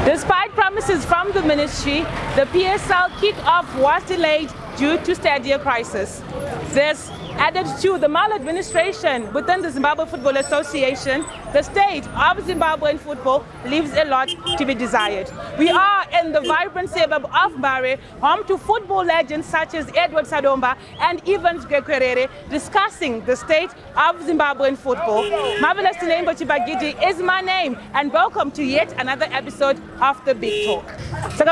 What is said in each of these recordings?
Despite promises from the ministry, the PSL kick-off was delayed due to stadium crisis. This added to the maladministration within the Zimbabwe Football Association, the state of Zimbabwean football leaves a lot to be desired. We are in the vibrant suburb of Bhora, home to football legends such as Edward Sadomba and Evans Gekwerere, discussing the state of Zimbabwean football. Marvelous Tinembo Chibagidi is my name, and welcome to yet another episode of The Big Talk. So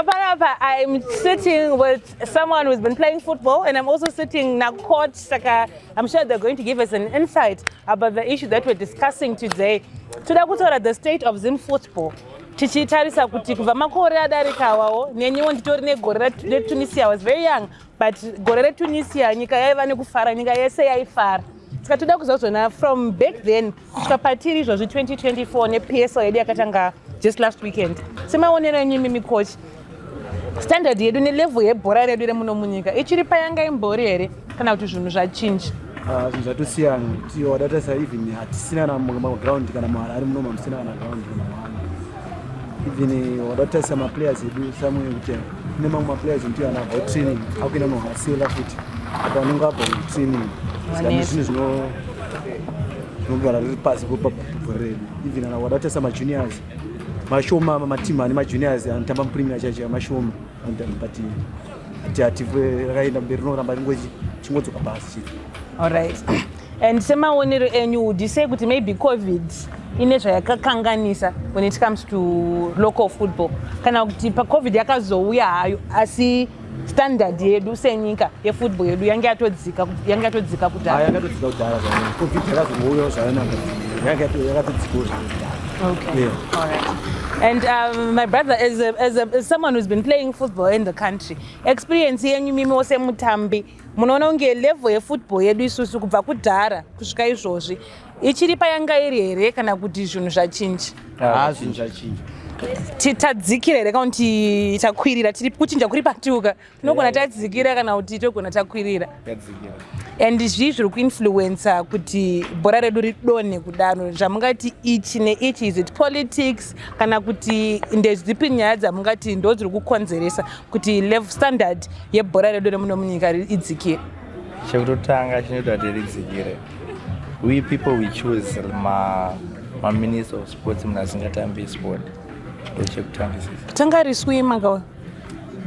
I'm sitting with someone who's been playing football, and I'm also sitting now coach Saka. I'm sure they're going to give us an insight about the issue that we're discussing today. Today, the state of Zim football. Tichitarisa kuti kubva makore adarikawawo nenyewo nditori negore reTunisia. I was very young, but gore reTunisia nyika yaiva nekufara, nyika yese yaifara. Saka toda kuzozona from back then kusvika patiri izvozvi 2024 nePSL yedu yakatanga just last weekend. Semaonero enyu mimi coach, standard yedu nelevel yebhora redu remuno munyika ichiri payanga imbori here kana kuti zvinhu zvachinja? Zvinhu zvatosiyana kuti wadatasa even hatisina na ground kana mara ari muno musina kana ground kana mara. Even wadatasa ma players edu samwe kuti nemamwe players ndiyo ana training akuina no hasela futi akanonga hapo training zvinhu zvinogara riri pasi redu. Even ana wadatasa ma juniors mashoma matimu ane ma juniors anotamba premier chacha mashoma andipati atitive rakaenda mberi noramba ringochi chingodzoka basi. All right. And semaonero enyu, would you say kuti maybe COVID ine zvayakakanganisa when it comes to local football? Kana kuti pa COVID yakazouya hayo asi standard yedu senyika yefootball yedu yange yatodzika kudhara. Yakatodzika kudhara zvakana. COVID yakazouya zvakanaka. Yakatodzika. Okay. Yeah. All right. And my brother, as someone who's been playing football in the country, experience yenyu mimi wose mutambi, munoona unge level yefootball yedu isusu kubva kudhara kusvika izvozvi ichiri payanga iri here kana kuti zvinhu zvachinja? Zvinhu zvachinja. Tadzikira here kana kuti takwirira? Tiri kuchinja kuri patuka, tinogona tadzikira kana kuti togona takwirira? Tadzikira. And zvii zviri kuinfluensa kuti bhora redu ridonhe kudaro? Zvamungati ichi neichi, is it politics kana kuti ndedzipi nyaya dzamungati ndo dziri kukonzeresa kuti level standard yebhora redu remuno munyika idzikire? Chekutotanga chinoita kuti ridzikire, we people we choose ma minister of sports muna zingatambi sport. Ndochekutangisisa. Tanga riswima ngawa?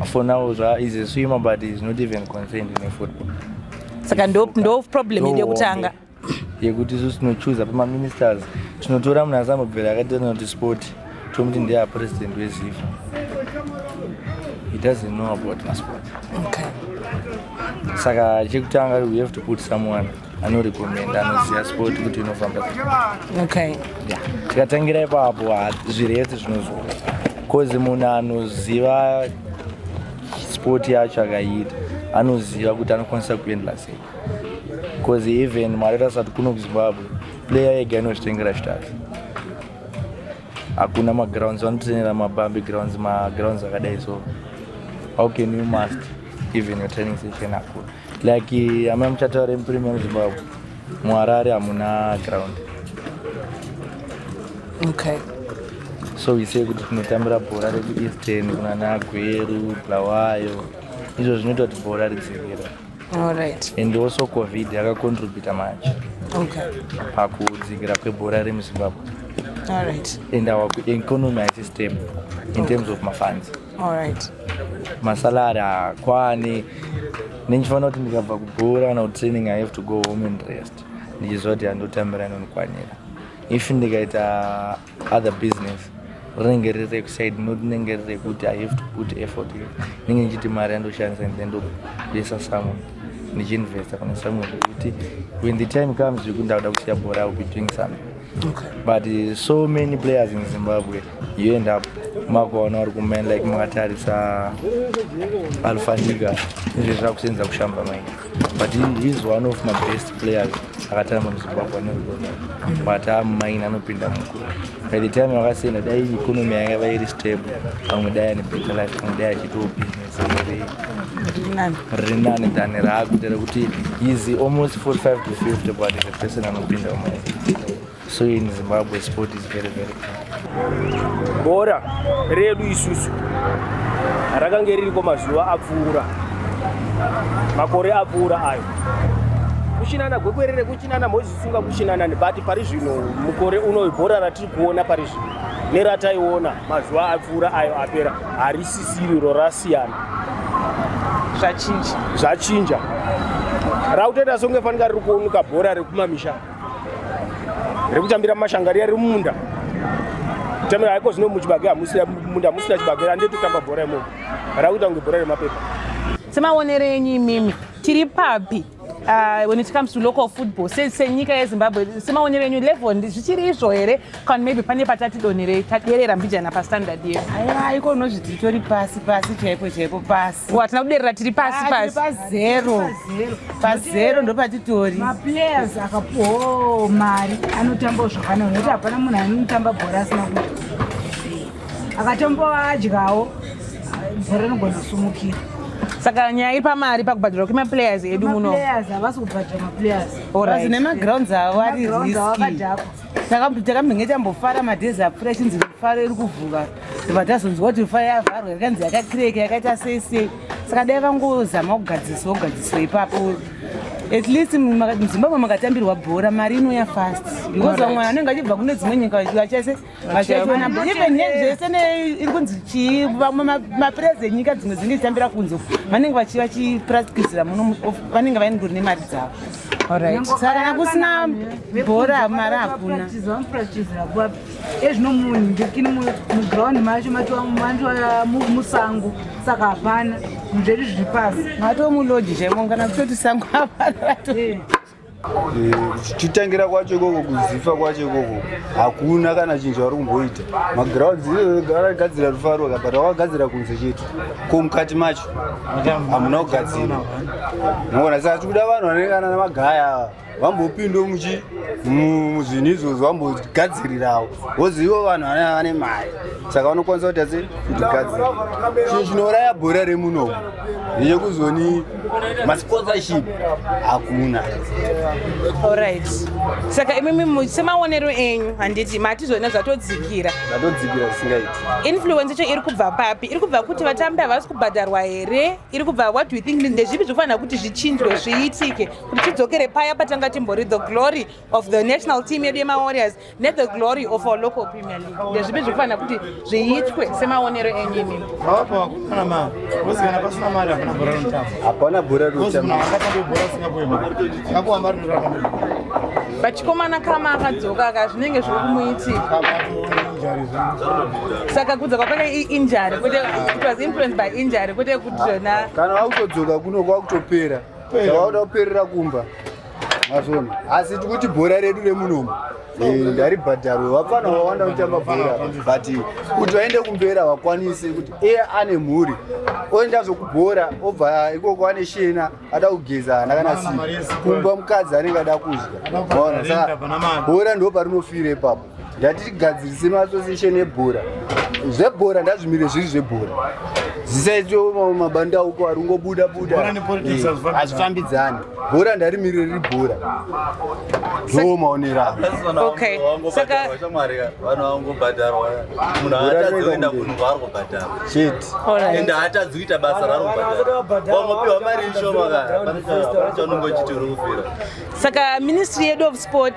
For now, he's a swimmer, but he's not even concerned in football. Saka ndo problem ide kutanga yekuti isusu tinochoose pa ministers, tinotora munhu asambobvera akatana kuti sport tomuti ndiye president weZIFA. He doesn't know about sport. Okay. Saka chekutanga, we have to put someone anorecommend anoziva sport kuti inofamba. Okay. Yeah. Tikatangira ipapo zviretse zvinozoka cause munhu anoziva sport yacho akaita anoziva kuti anokwanisa kuendela sei. Because even mareta asati kuno kuZimbabwe player ega anozvitengera chitatu. Hakuna magrounds vanotrainera mabambi grounds akadai so. How can you must even your training session hakuna? Like amai muchataura muPremier Zimbabwe muHarare hamuna ground. Okay. So we say kuti tinotambira bhora redu Eastern kuna naGweru, Bulawayo. Izvo zvinoita kuti bhora ridzikira. All right. And also COVID yakacontribute much. Okay. Pakudzikira kwebhora remuZimbabwe. All right. And our economy is stable in terms of my funds. All right. Masalary kwani ninchifanira kuti ndikabva kubhora kana training I have to go home and rest. Ndichizoti handotambira inokwanira. If ndikaita other business rinenge riri kuside not rinenge riri kuti I have to put effort here. Ninge nchiti mari yandoshandisa and then ndobesa someone ndichinvesta kuna someone kuti when the time comes yekuti ndauda kusiya bhora I will be doing something. Okay. But so many players in Zimbabwe you end up makuona vari kumain like makatarisa Alfaniga izvi zvakusenza kushamba maini, but he is one of my best players akatamba muZimbabwe anerudo, but amain anopinda mukuru. By the time vakasenda dai economy yakava iri stable, vamwe dai ane better life, vamwe dai achitawo business riri nani than raakuita rekuti he's almost 45 to 50 but he's a person anopinda mumain. So in Zimbabwe sport is very very good. bhora redu isusu rakange ririko mazuva apfuura, makore apfuura ayo. Kuchinana gwekwerere, kuchinana mhozisunga, kuchinana but pari zvino mukore uno bhora ratiri kuona pari zvino nerataiona mazuva apfuura ayo apera harisisiri rorasiyana, zvachinja. Rakutoita songe fanika riri kuonuka bhora rekumamisha, rekutambira mumashanga riya riri mumunda. Kutambira haiko zvino muchibage munda musina chibage, randei totamba bhora imomo. Rakuita kunge bhora remapepa. Semaonero enyu imimi tiri papi when it comes to local football senyika yeZimbabwe? Semaonero enyu level zvichiri izvo here kana maybe pane patatidonherei taderera mbijana pastandard yedu? Haiko unozviti titori pasi chaipo pasi. Watina kuderera tiri pasi pazero ndopatitori. Maplayers akapuwawo mari anotambawo zvakanaka nokuti hapana munhu anotamba bhora asina kuti akatambawo adyawo bhora rinogona kusumukira. Saka nyaya iri pamari pakubhadharwa kwemaplayers edu muno. Maplayers havasi kubhadhara maplayers. Alright. Nemagrounds avo ari riski. Takambenge tambofara madhezi apfuura chinzi faro iri kuvhuka. Ndobva tazonzwa kuti faro yavharwa yakanzi yakakireka yakaita sei. Saka dai vangozama kugadziswa ipapo. At least muZimbabwe makatambirwa bhora mari inouya fast. Because vamwe vanenge vachibva kune dzimwe nyika vachachiona even zvese iri kunzi chii mapurezi enyika dzimwe dzinenge dzichitambira kunze vanenge vachipracticira muno vanenge vaingori nemari dzavo. Saka kusina bhora mari hakuna. Vanopracticira kuvapi ezvino munyindikini muground macho matova musango, saka hapana zvedu zviri pasi matomuloji chaimongana kutoti sango chitangira kwacho ikoko, kuzifa kwacho ikoko hakuna kana chinhu vari kumboita. Magrounds akagadzira rufaro but wakagadzira kunze chete, ko mukati macho hamuna kugadzira. Nogona saka tikuda vanhu vanenge kana namagaya vambopinda muzvinhu izvozvo vambogadzirirawo, wozivo vanhu vane mari, saka vanokwanisa kuti ase kutigadzira. Chinhu chinouraya bhora remunomu ndechekuzoni masponsorship hakuna. Alright. Saka imimi semaonero enyu handiti matizona zvatodzikira zvisingaiti. Influence yacho iri kubva papi? Iri kubva kuti vatambi havasi kubhadharwa here? Iri kubva, what do you think ndezvipi zvofanira kuti zvichinjwe zviitike kuti tidzokere paya patanga timbori the glory of the national team yedu yemawarriors the glory of our local premier league? Ndezvipi zvofanira kuti zviitwe semaonero enyu imimi? Hapana bhora rotamba. Vachikomana kama akadzoka zvinenge zviri kumuitika. Saka kudzoka kwake injury, it was influenced by injury, kwete kuti zvona kana wakutodzoka kuno kwakutopera, saka kuperera kumba mazvona. Asi tikuti bhora redu remunomu ndaribhadharwe, vapfana wawanda kutamba bhora but kuti vaende kumbera vakwanise kuti ane mhuri oenda zvokubhora obva ikoko ane shena ada kugeza hana kana kumba mukadzi anenge ada kudya. Saka bhora ndo parinofira ipapo. Ndatigadzirise maasociation ebhora, zvebhora ndazvimire zviri zvebhora, zisaitwe mabandauko ari kungobuda hazvifambidzani. Bhora ndarimire riri bhora, ndo maonero avo. Okay. Saka vanhu vangobhadharwa, munhu haatazoenda kunhu kwaari kubhadharwa chete ende haatazoita basa raari kubhadharwa, wangopiwa mari ishoma kana chanongochitiri kufira. Saka Ministry yedu of Sport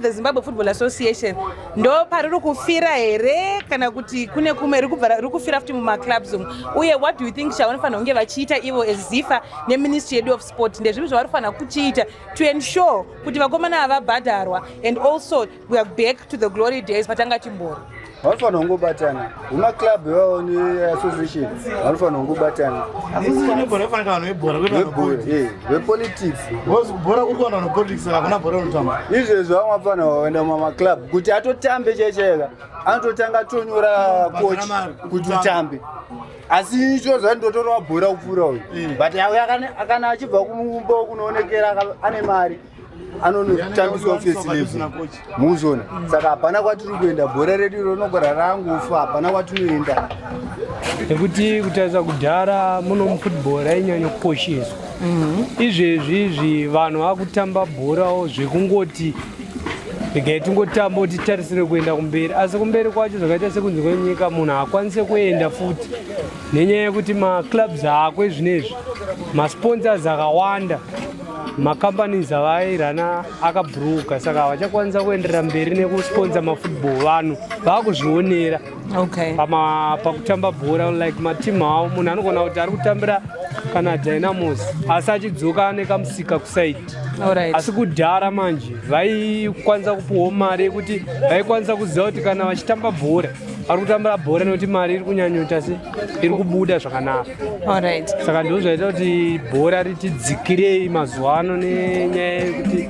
the Zimbabwe Football Association ndo pariri kufira here kana kuti kune kumwe riri kufira futi mumaclubs umu? Uye what do you think chavanofanira kunge vachiita ivo as ZIFA neMinistry yedu of Sport? Ndezvipi zvavanofanira kuchiita to ensure kuti vakomana havabhadharwa and also we are back to the glory days patanga timbori? Vanofanira kungobatana, vemaclub vavo neassociation vanofanira kungobatana. Vepolitics izvezvo vamafana vaenda mumaclub kuti atotambe chaichaika, anototanga tonyora coach kuti utambe. Asi icho zvandotorawa bhora kupfuura uyu but kana achibva kumumba kunoonekera ane mari anonotambiswa first level muzona. Saka hapana kwatiri kuenda, bhora redu rinogara rangufa, hapana kwatinoenda. Nekuti kutarisa kudhara muno mufutball rainyanya kukosheswa. Izvezvi vanhu vakutamba bhorawo zvekungoti regai tingotamba kuti tarisire kuenda kumberi, asi kumberi kwacho zvakaita sekunze kwenyika munhu haakwanise kuenda futi nenyaya yekuti maclubs aako zvinezvi, masponsors akawanda, macompanies avairana akabhuruka, saka havachakwanisa kuenderera mberi nekusponsa mafootball. Vanhu vaakuzvionera pakutamba bhora, like matimu avo munhu anogona kuti ari kutambira kana Dynamos asi achidzoka nekamusika kusaidi. Asi kudhara manje vaikwanisa kupuwa mari yekuti vaikwanisa kuziva kuti kana vachitamba bhora vari kutambira bhora nekuti mari iri kunyanyota se iri kubuda zvakanaka. Saka ndo zvaita kuti bhora ritidzikirei mazuva ano nenyaya yekuti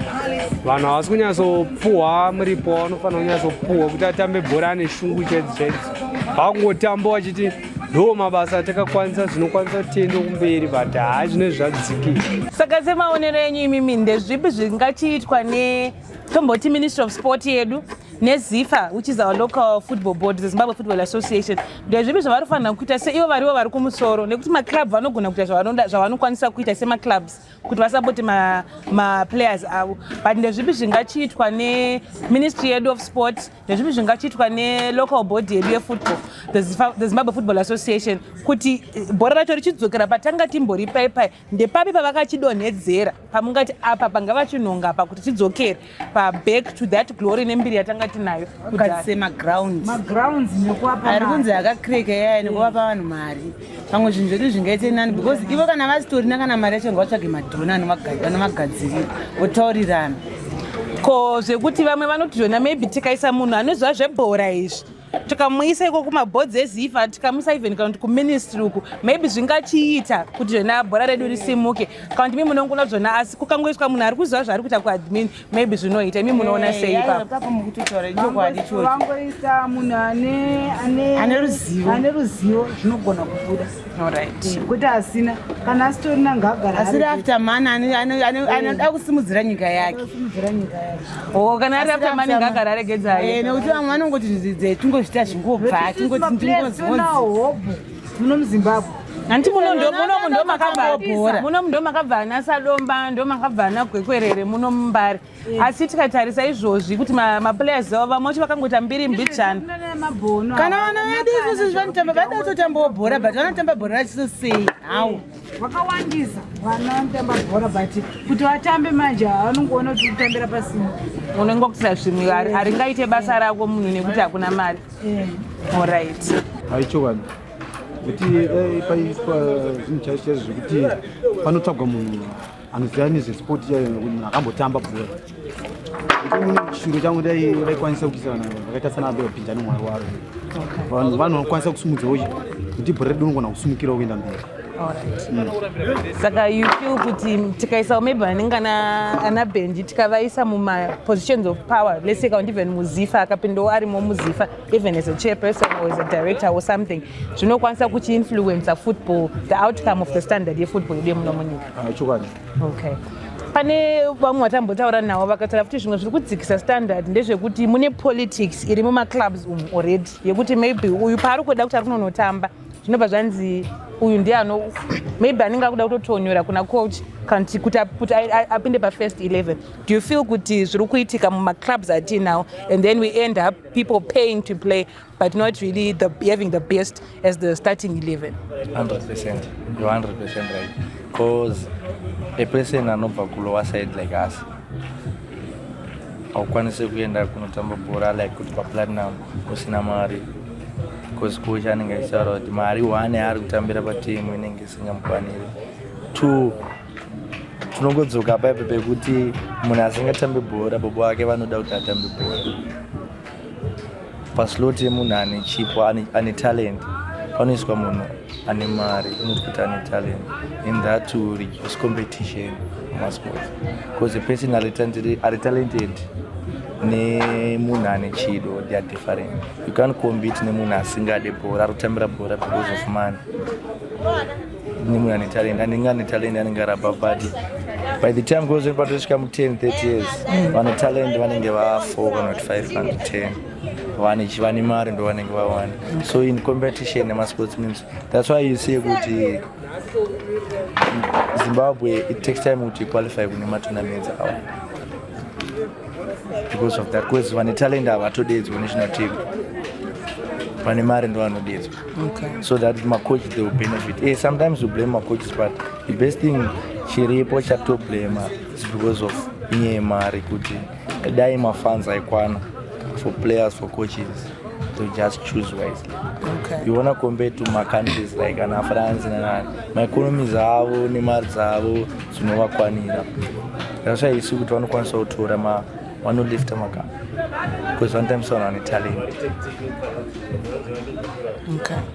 vanhu havasi kunyatsopuhwa muripo wanofanira kunyatsopuhwa kuti atambe bhora ane shungu chaidzo chaidzo. Vakungotamba vachiti ndo mabasa atakakwanisa zvinokwanisa tiende kumberi, but haa zvinezvi zvadzikira. Saka semaonero enyu imimi ndezvipi zvingachiitwa netomboti Ministry of Sport yedu neZIFA, which is our local football board, the Zimbabwe Football Association? Ndezvipi zvavanofanira kuita seivo varivo vari kumusoro, nekuti maclub vanogona kuita zvavanokwanisa kuita semaclubs kuti vasapoti maplayers avo, but ndezvipi zvingachiitwa neministry yedu of sport, ndezvipi zvingachiitwa nelocal board yedu yefootball, the Zimbabwe Football Association, kuti bhora racho richidzokera patanga timbori paipai, ndepapi pavakachidonhedzera pamungati apa pangava chinhonga apa kuti tidzokere back to that glory nembiri yatanga tinayo ukatise magrounds nekuapa ari kunzi akakreka yaya nekuvapa vanhu mari. Pamwe zvinhu zvedu zvingaite nani because ivo kana vasitorina kana mari yacho ngavatsvage madhona anomagadzirira votaurirana. Ko zvekuti vamwe vanoti zvona maybe tikaisa munhu anoziva zvebhora izvi tikamuisa iko kumabhodzi eZIFA, tikamuisa even kana kuti kuministry uku, maybe zvingachiita kuti zvona bhora redu risimuke. Kana kuti imi munongona zvona, asi kukangoiswa munhu ari kuziva zvaari kuita kuadmin, maybe zvinoita. Imi munoona sei ipapo? Vangoisa munhu ane ruzivo zvinogona kubuda. Kuti asina kana asitorina ngagara asiri after man anoda kusimudzira nyika yake. Kana ari after man ngagara aregedza nekuti vamwe vanongoti zvidzidzei tungozvita zvingobva tingoti ndingozvonzi muno muZimbabwe. Anti muno ndo makabva ana Sadomba, ndo makabva ana Gwekwerere muno muMbare. Asi tikatarisa izvozvi kuti maplayers avo vamwe vacho vakangota mbiri mbichana. Kana vana vedu izvozvi vanotamba vada kutotambawo bhora, but vanotamba bhora rachiso sei? Hawo vakawandisa vana vanotamba bhora, but kuti vatambe manje vanongoona kuti kutambira pasina. Unongokutira zvimwe haringaite basa rako munhu nekuti hakuna mari. Alright. Haichokwadi. Kuti paiswa zvinhu chaizvo zvekuti panotsvagwa munhu anoziva nezvesport chayo kuti akambotamba bhora. Chiro changu daikwanisa kuisa vanhu vakaita sana Abel Pinja nomwari waro. Vanhu vanokwanisa kusumudzawo kuti bhora redu rinogona kusumukirawo kuenda mberi. Saka you feel kuti tikaisa maybe vanenge ana Benji tikavaisa muma-positions of power, let's say count even muZIFA, akapindawo arimo muZIFA, even as a chairperson or as a director or something, zvinokwanisa kuchi-influence football, the outcome of the standard yefootball yedu muno munyika. Chokwadi. Okay. Pane vamwe vatambotaura navo vakataura kuti zvimwe zviri kudzikisa standard ndezvekuti mune politics iri mumaclubs already, yekuti maybe uyu paari kuda kuti ari kunonotamba zvinobva zvanzi uyu ndiye maybe anenge akuda kutotonyora kuna coach kuti apinde pa-first 11. Do you feel kuti zviri kuitika mumaclubs atinawo, and then we end up people paying to play but not really having the best as the starting 11? 100%. You're 100% right. Because a person anobva kulower side like us haukwanisi kuenda kunotamba bhora like kuti paplatinum usina mari, because coach anenge achisaura kuti mari one ari kutambira patimu inenge isingamukwaniri. 2 tinongodzoka paipe pekuti munhu asingatambe bhora bobo vake vanoda kuti atambe bhora. Paslot yemunhu ane chipo ane talent panoiswa munhu ane mari unoti kuti ane talent, in that to reduce competition mumasports, because a person ari talented nemunhu ane chido they are different. You can't compete nemunhu asingade bhora, ari kutambira bhora because of money. Nemunhu ane talent anenge ane talent anenge araba, but by the time goes on patosvika mu10-30 years vane talent vanenge va4 kana kuti 5 kana 10 vane mari ndo vanenge vawanda. So in competition nemasportsmen, that's why you see kuti Zimbabwe it takes time to qualify kune matournaments awo. because of that, because vane talent havatodedzwa national team, vane mari ndo vanodedzwa. So that my coach they will benefit. Sometimes you blame my coaches, but the best thing chiripo chato blame is because of inye mari kuti dai ma funds aikwana for players, for coaches to just choose wisely. You wanna compare to my countries like France and my economy zavo ne mari zavo dzinovakwanira. That's why you see kuti vanokwanisa kutora vanolifta makamba, because sometimes vane talent.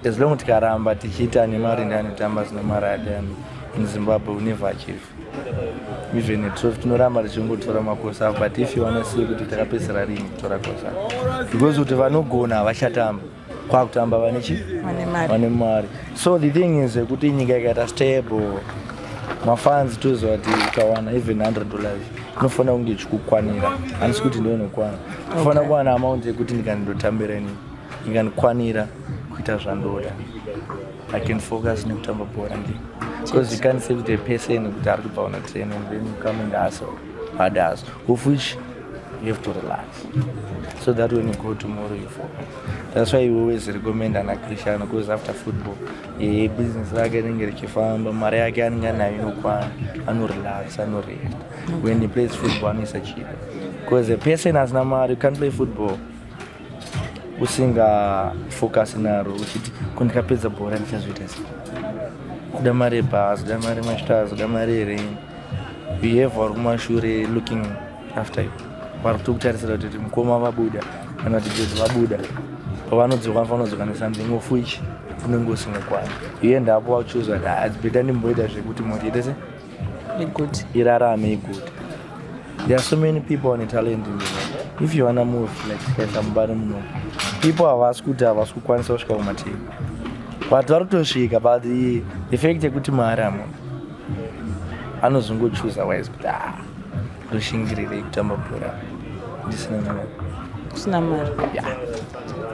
As long as tikaramba tichiita nemari ndanotamba zine mari adani in Zimbabwe, we never achieve. Even it so tinoramba tichongotora makosa, but if you wanna see kuti takapesera rini kutora kosa, because kuti vanogona vachatamba kwakutamba vane mari. So the thing is kuti nyika ikaita stable, mafans toziva kuti ukawana even $100 inofanira kunge ichikukwanira, handisi kuti ndonokwana. Unofanira kuwana amount yekuti ndikandotambira ini ingandikwanira kuita zvandoda. I can focus nekutamba bhora ndii. Because you can't save the person kuti ari kubva una train and then you come and hustle, hard hustle, of which you have to relax. So that when you go tomorrow you focus. That's why you always recommend an Christian, because after football, business rake ringe richifamba, mari yake anenge nayo inokwana, anorelax, anorest. When he plays football, anosachiva. Because a person asina mari, you can't play football usinga focus naro uchiti kundikapedza bhora ndichazoita sei. Kuda mari yebhasi, kuda mari yemastars, kuda mari yerain. We have vari kumashure looking after you. Vari kutokutarisira kuti mukoma vabuda kana kuti jezi vabuda, pavanodzoka vanodzoka nesomething of which unenge usingakwana. Uenda hapo wachoose kuti it's better ndimboita zvekuti moti ite se irarame iguta. There are so many people on talent in the world. If you wanna move like somebody muno, people havasi kukwanisa kusvika kumativi, but vari kutosvika, but the effect yekuti mari amo anozongochuza wise kuti ndoshingirire kutamba bhora ndisina mari.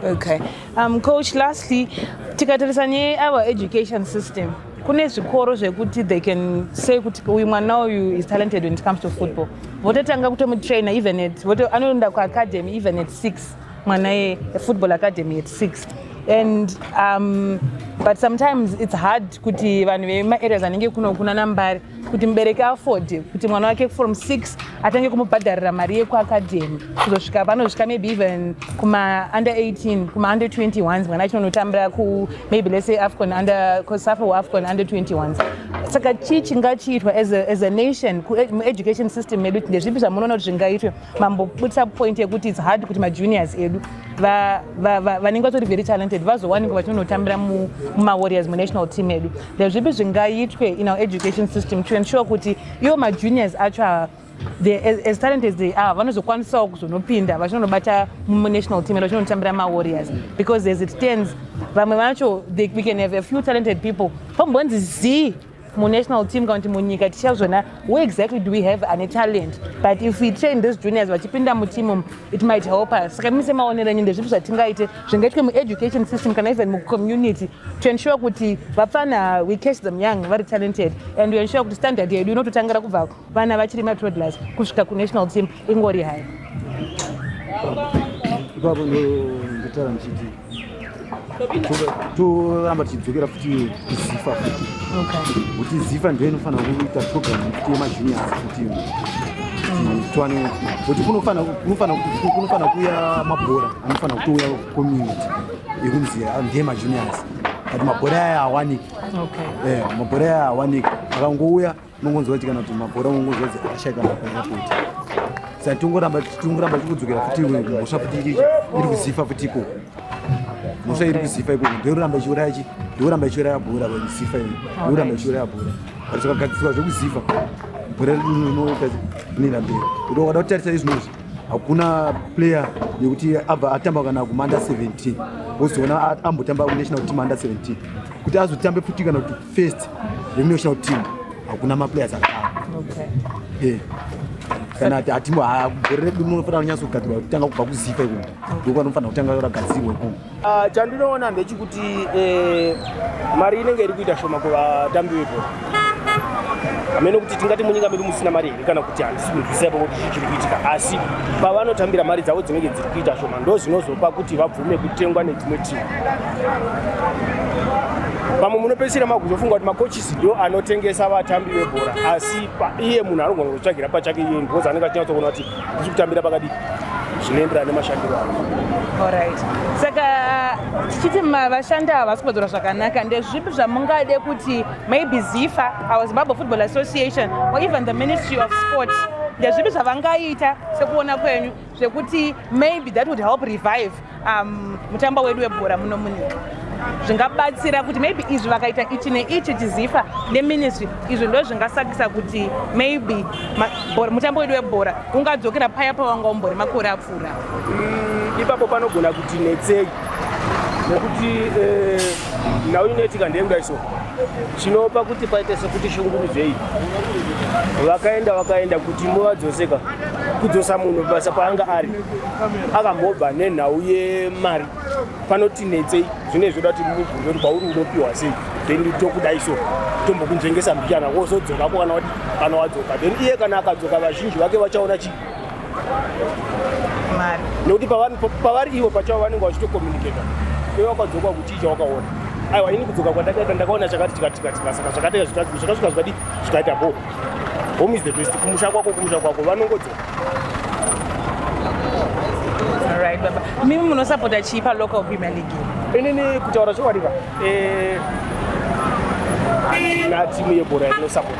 Okay. Coach, lastly, tikatarisa our education system, kune zvikoro zvekuti they can say kuti uyu mwana uyu is talented when it comes to football. Vototanga kutomutrainer even at anoenda kuacademy even at 6, mwana a football academy at 6. And but sometimes it's hard kuti vanhu vema-areas anenge kuna nambari kuti mubereki afford kuti mwana wake from 6 atange kumubhadharira mari yekuacademy kuzosvika panosvika maybe even kuma under 18 kuma under 21s mwana achinonotambira ku maybe let's say AFCON under COSAFA or AFCON under 21s. Saka chii chingachiitwa as a nation education system medu ndezvipi zvamunoona kuti zvingaitwe mambobudisa point yekuti it's hard kuti majuniors edu vanenge vatori very talented vazowanikwa vachinonotambira mumawarriors munational team edu. Ndezvipi zvingaitwe in our education system to ensure kuti ivo majuniors acho as talented as they are vanozokwanisawo kuzonopinda vachinonobata munational team edu vachinonotambira mawarriors, because as it stands vamwe vacho we can have a few talented people pambonzi zii national team kana kuti munyika tichazona where exactly do we have any talent, but if we train these juniors vachipinda muteam it might help us. Saka mise maonero nyinde zvipi zvatingaite zvingaitwe mueducation system kana even mucommunity to ensure kuti vapfana we catch them young very talented and we ensure kuti standard yedu inototangira kubva vana vachiri matoddlers kusvika kunational team ingori high. Ipapo ndotara ndichiti toramba tichidzokera futi kuzifa futi. Kuti zifa ndio inofanira kuita program kuti yemajuniors kuti twane kuti kunofana kuya mabhora anofanira kuuya community yekunzi ndiye majuniors kuti mabhora aya awaniki. Mabhora aya awaniki akangouya unongonzwa kuti kana kuti mabhora unongonzwa kuti ashaka mabhora futi. Saka tongoramba tikudzokera futi mhosva futi iri kuzifa futiko. Mhosva iri kuzifa ikoko ndoyoramba ichiuraya bhora zifa iri ndoyoramba ichiuraya bhora. But zvakagadzirwa zvekuzifa bhora rinoita kunira mberi. Kuti wakada kutarisa izvinozvi hakuna player yekuti abva atamba kana kuma-under 17 wozoona ambotamba kunational team under 17 kuti azotambe futi kana kuti first remunational team hakuna maplayers akadaro. Kana atimbo bhora redu rinofanira kunyatsogadzirwa kutanga kubva kuzifa ikoko ndokwanofanira kutanga ragadzirwa ikoko. Chandinoona ndechikuti mari inenge iri kuita shoma kuvatambi vebhora. amene kuti tingati munyika medu musina mari here kana kuti handisi kunzwisapo kuti chiri kuitika, asi pavanotambira mari dzavo dzinenge dziri kuita shoma ndo zvinozopa kuti vabvume kutengwa nedzimwe timu. Pamwe munopedzisira makuzofunga kuti makochisi ndo anotengesa vatambi vebhora, asi iye munhu anogona kutsvagira pachake iye because anenge achinyatsokuona kuti ndiri kutambira pakadii zvinoenderana nemashandiro avo. Alright. Saka tichiti vashandi ava vasi kuvatora zvakanaka, ndezvipi zvamungade kuti maybe ZIFA, our Zimbabwe Football Association, or even the Ministry of Sport, ndezvipi zvavangaita sekuona kwenyu zvekuti maybe that would help revive mutambo wedu webhora muno munyika, zvingabatsira kuti maybe izvi vakaita ichi neichi chiZIFA neministry, izvi ndo zvingasakisa kuti maybe mutambo wedu webhora ungadzokera paya pawanga umbori makore apfuura. Ipapo panogona kuti netsei nekuti nhau inoitika ndeyekudaiso chinopa kuti paite sekuti shungurudzei vakaenda kuti muvadzoseka kudzosa munhu basa paanga ari akambobva nenhau yemari panoti netsei zvine zvoda kuti mubvunze kuti pauri unopiwa sei, then tokudaiso tombokunzvengesa mbiyana wozodzokako kana wadzoka, then iye kana akadzoka vazhinji vake vachaona chii mari, nekuti pavari ivo pachavo vanenge vachitokomuniketa iwe wakadzoka kuti icha wakaona aiwa ini kudzoka kwandakaita ndakaona chakati chikatika saka zvakaita zvakasvika zvikadi zvikaita bo home is the best, kumusha kwako vanongodzoka. Alright baba, mimi munosapota chii local Premier League? Inini kutaura chokwadiva handina timu yebhora yatinosapota,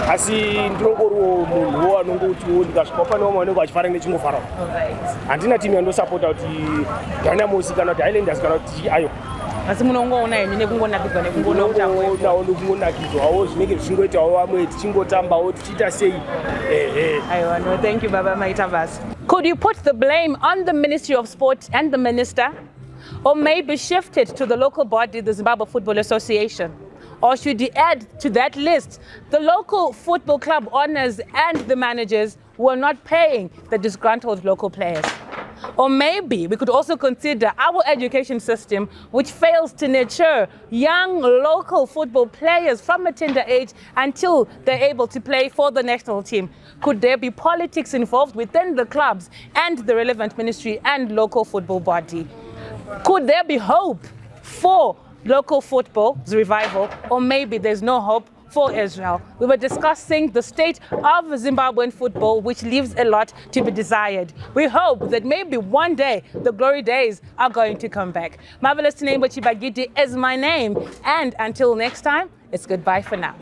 asi ndinongoriwo munhuwo anongotiwo ndikasvika pane vamwe vanenge vachifara nechingofarawo. Handina timu yandosapota kuti Dynamos kana kuti Highlanders kana kuti ayo, asi munongoona henyu nekungonakidzwa nekungoona mutambo nekungonakidzwawo zvinenge zvichingoitawo vamwe tichingotambawo tichiita sei. Aiwa, no, thank you baba, maita basa. Could you put the blame on the Ministry of Sport and the minister, or maybe shift it to the local body, the Zimbabwe Football Association? Or should you add to that list the local football club owners and the managers who are not paying the disgruntled local players? Or maybe we could also consider our education system, which fails to nurture young local football players from a tender age until they're able to play for the national team. Could there be politics involved within the clubs and the relevant ministry and local football body? Could there be hope for local football's revival, or maybe there's no hope for Israel? We were discussing the state of Zimbabwean football, which leaves a lot to be desired. We hope that maybe one day the glory days are going to come back. Marvelous Tinebo Chibagidi is my name, and until next time, it's goodbye for now.